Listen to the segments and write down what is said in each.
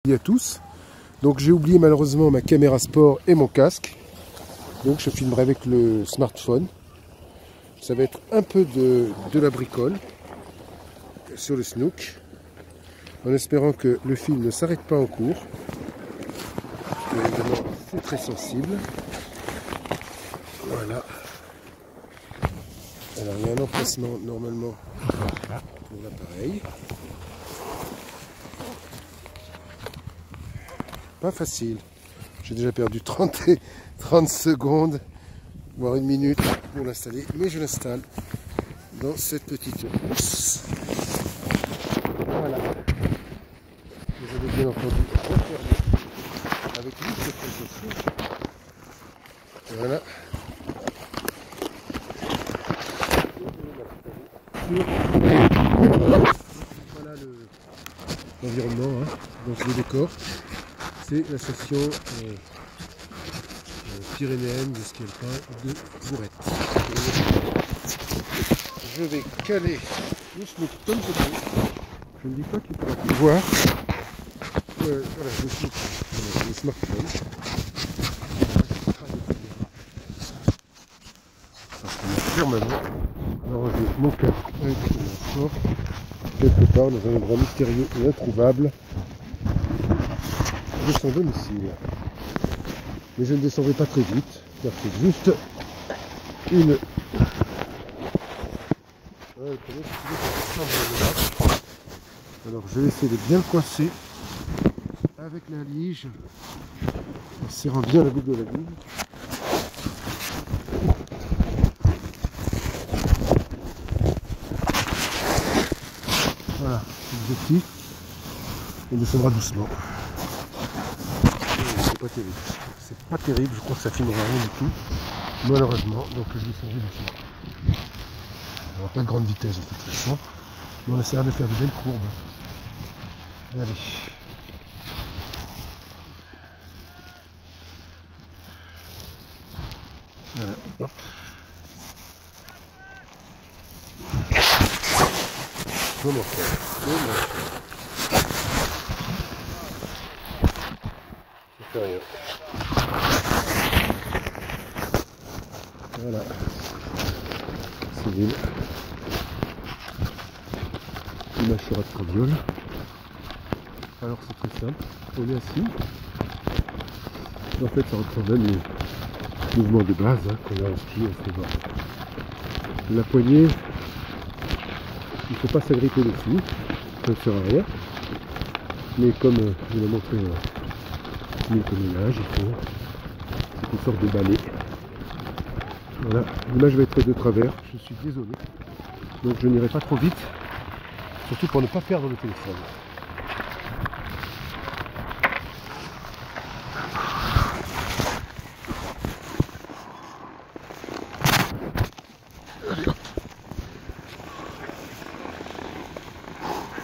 À tous. Donc j'ai oublié malheureusement ma caméra sport et mon casque. Donc je filmerai avec le smartphone. Ça va être un peu de la bricole sur le snook. En espérant que le film ne s'arrête pas en cours. Évidemment, c'est très sensible. Voilà. Alors il y a un emplacement normalement pour l'appareil. Pas facile. J'ai déjà perdu 30 secondes, voire une minute pour l'installer. Mais je l'installe dans cette petite housse. Voilà. Vous avez bien entendu refermer avec juste de précaution. Voilà. Voilà l'environnement, donc le décor. C'est la station pyrénéenne de ski alpin de Bourrette. Je vais caler le snook comme ceci. Je ne dis pas qu'il pourra plus voir. Voilà, le snook, le smartphone. Parce qu'on a fermement enregistré mon casque avec mon sport quelque part dans un endroit mystérieux et introuvable de son domicile. Mais je ne descendrai pas très vite, car c'est juste une... Alors je vais essayer de bien le coincer avec la lige, en serrant bien la boucle de la lige. Voilà, l'objectif, on descendra doucement. C'est pas terrible. C'est pas terrible, je crois que ça filmera rien du tout. Malheureusement, donc je descendrai doucement. Alors pas de grande vitesse de toute façon. Mais on essaiera de faire de belles courbes. Allez. Voilà, hop. Comment faire? Ça fait rien. Voilà. C'est nul. Image sur accordion. Alors c'est très simple. On est assis. En fait ça représente les mouvements de base qu'on a en ski, on fait voir. La poignée, il ne faut pas s'agripper dessus, ça ne sert à rien. Mais comme je l'ai montré mille comménages, il faut une sorte de balai. Voilà, l'image va être de travers, je suis désolé. Donc je n'irai pas trop vite, surtout pour ne pas perdre le téléphone.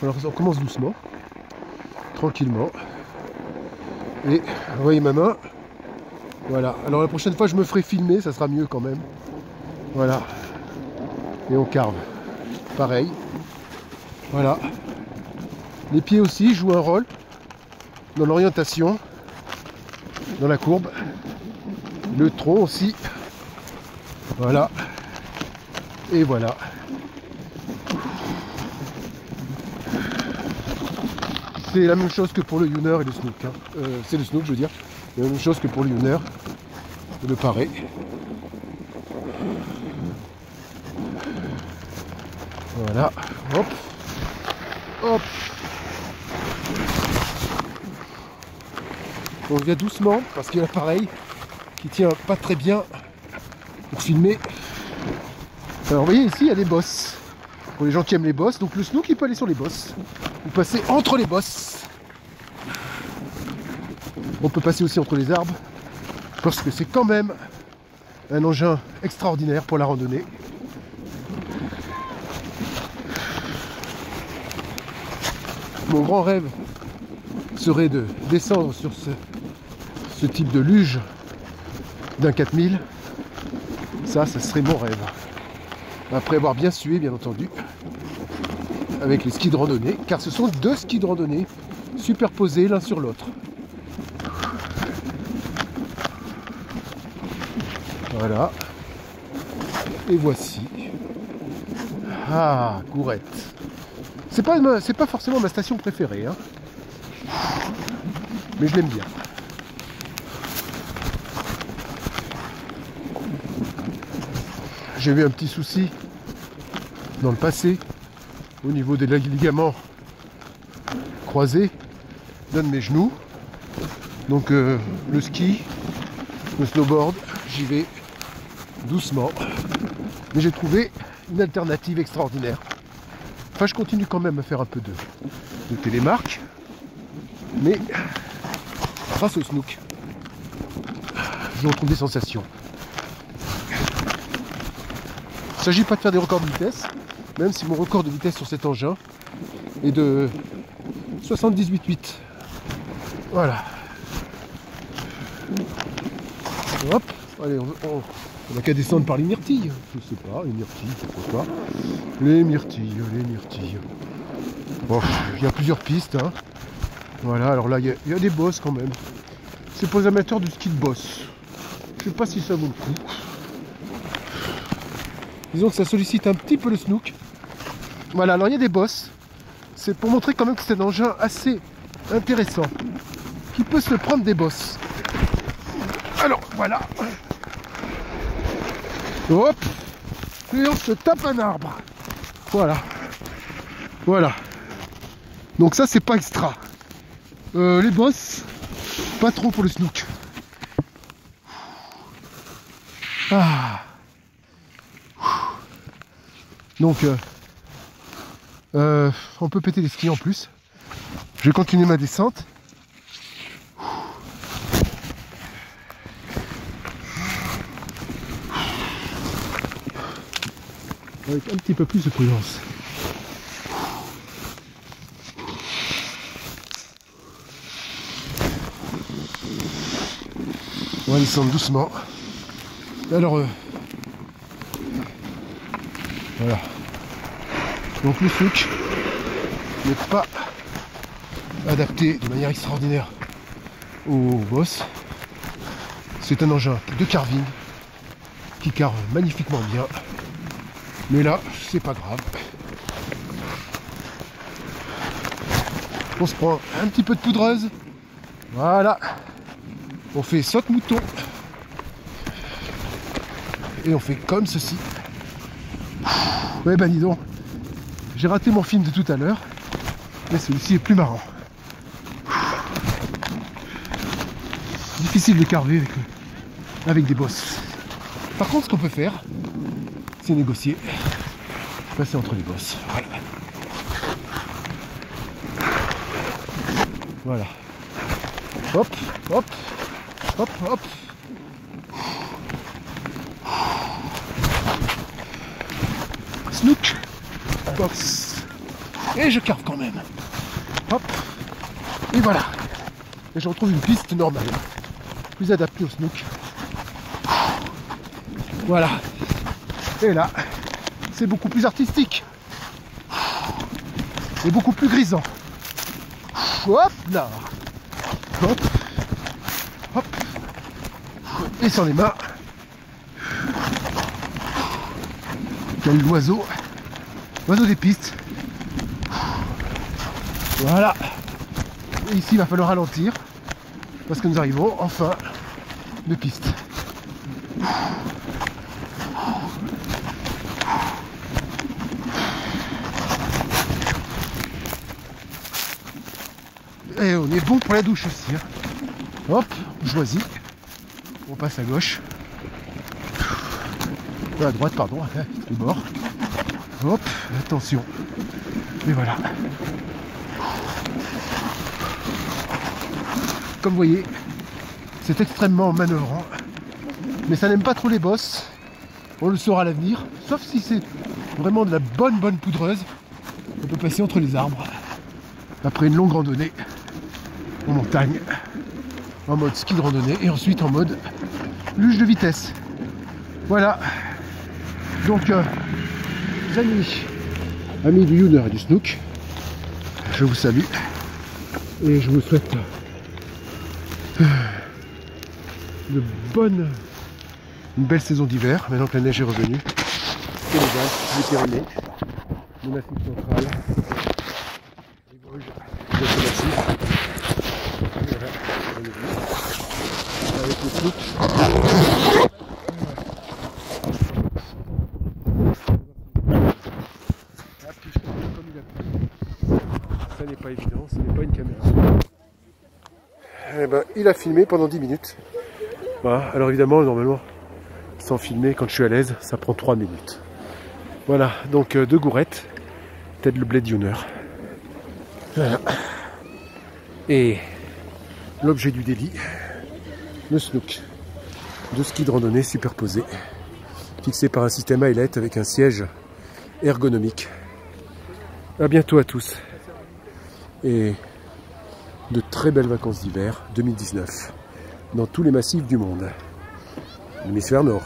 Alors on commence doucement, tranquillement. Et vous voyez ma main. Voilà. Alors la prochaine fois je me ferai filmer, ça sera mieux quand même. Voilà. Et on carve. Pareil. Voilà. Les pieds aussi jouent un rôle dans l'orientation, dans la courbe. Le tronc aussi. Voilà. Et voilà. C'est la même chose que pour le Youner et le snook. C'est le snook, je veux dire. C'est la même chose que pour le Youner et le paré. Voilà. Hop. Hop. On vient doucement parce qu'il y a l'appareil qui tient pas très bien pour filmer. Alors vous voyez ici il y a des bosses. Pour les gens qui aiment les bosses. Donc le snook il peut aller sur les bosses. Vous passez entre les bosses. On peut passer aussi entre les arbres. Parce que c'est quand même un engin extraordinaire pour la randonnée. Mon grand rêve serait de descendre sur ce type de luge d'un 4000. Ça serait mon rêve. Après avoir bien sué, bien entendu, avec les skis de randonnée, car ce sont 2 skis de randonnée superposés l'un sur l'autre. Voilà. Et voici. Ah, Gourette. C'est pas forcément ma station préférée, hein. Mais je l'aime bien. J'ai eu un petit souci dans le passé au niveau des ligaments croisés d'un de mes genoux. Donc le ski, le snowboard, j'y vais doucement. Mais j'ai trouvé une alternative extraordinaire. Enfin, je continue quand même à faire un peu de télémarque, mais grâce au snook, je retrouve des sensations. Il ne s'agit pas de faire des records de vitesse, même si mon record de vitesse sur cet engin est de 78,8. Voilà. Hop, allez, on n'a qu'à descendre par les myrtilles. Je sais pas, les myrtilles, pourquoi pas. Les myrtilles. Bon, il y a plusieurs pistes, hein. Voilà, alors là, il y a des bosses quand même. C'est pour les amateurs du ski de boss. Je sais pas si ça vaut le coup. Disons que ça sollicite un petit peu le snook. Voilà, alors il y a des bosses. C'est pour montrer quand même que c'est un engin assez intéressant, qui peut se prendre des bosses. Alors, voilà. Hop. Et on se tape un arbre. Voilà. Voilà. Donc ça, c'est pas extra. Les bosses, pas trop pour le snook. Ah. Donc, on peut péter les skis en plus. Je vais continuer ma descente. Avec un petit peu plus de prudence. On va descendre doucement. Alors, voilà. Donc le snook n'est pas adapté de manière extraordinaire au boss. C'est un engin de carving qui carve magnifiquement bien. Mais là, c'est pas grave. On se prend un petit peu de poudreuse. Voilà. On fait saute-mouton. Et on fait comme ceci. Ouais, ben dis donc. J'ai raté mon film de tout à l'heure. Mais celui-ci est plus marrant. Difficile de carver avec des bosses. Par contre, ce qu'on peut faire, c'est négocier. Passer entre les bosses. Voilà. Voilà. Hop, hop, hop, hop. Snook, box. Et je carve quand même. Hop. Et voilà. Et je retrouve une piste normale. Plus adaptée au snook. Voilà. Et là, c'est beaucoup plus artistique. Et beaucoup plus grisant. Hop là. Hop. Hop. Et sur les mains. Quel oiseau. Oiseau des pistes. Voilà. Et ici, il va falloir ralentir. Parce que nous arrivons en fin de piste. Et on est bon pour la douche aussi. Hein. Hop, on choisit. On passe à gauche. À droite, pardon, le bord. Hop, attention. Et voilà. Comme vous voyez, c'est extrêmement manœuvrant. Mais ça n'aime pas trop les bosses. On le saura à l'avenir. Sauf si c'est vraiment de la bonne poudreuse. On peut passer entre les arbres. Après une longue randonnée en montagne. En mode ski de randonnée. Et ensuite en mode luge de vitesse. Voilà. Donc, amis du Youner et du Snook, je vous salue. Et je vous souhaite une belle saison d'hiver, maintenant que la neige est revenue. Et les Alpes, les Pyrénées, le massif central, les Vosges, le massif. Avec le truc. Ça n'est pas évident, ce n'est pas une caméra. Eh ben, il a filmé pendant 10 minutes. Voilà. Alors évidemment, normalement, sans filmer, quand je suis à l'aise, ça prend 3 minutes. Voilà, donc 2 gourettes, peut-être le Blade Runner. Voilà. Et l'objet du délit, le snook. 2 skis de randonnée superposés, fixés par un système Eyelet avec un siège ergonomique. A bientôt à tous. Et de très belles vacances d'hiver 2019 dans tous les massifs du monde. L'hémisphère nord.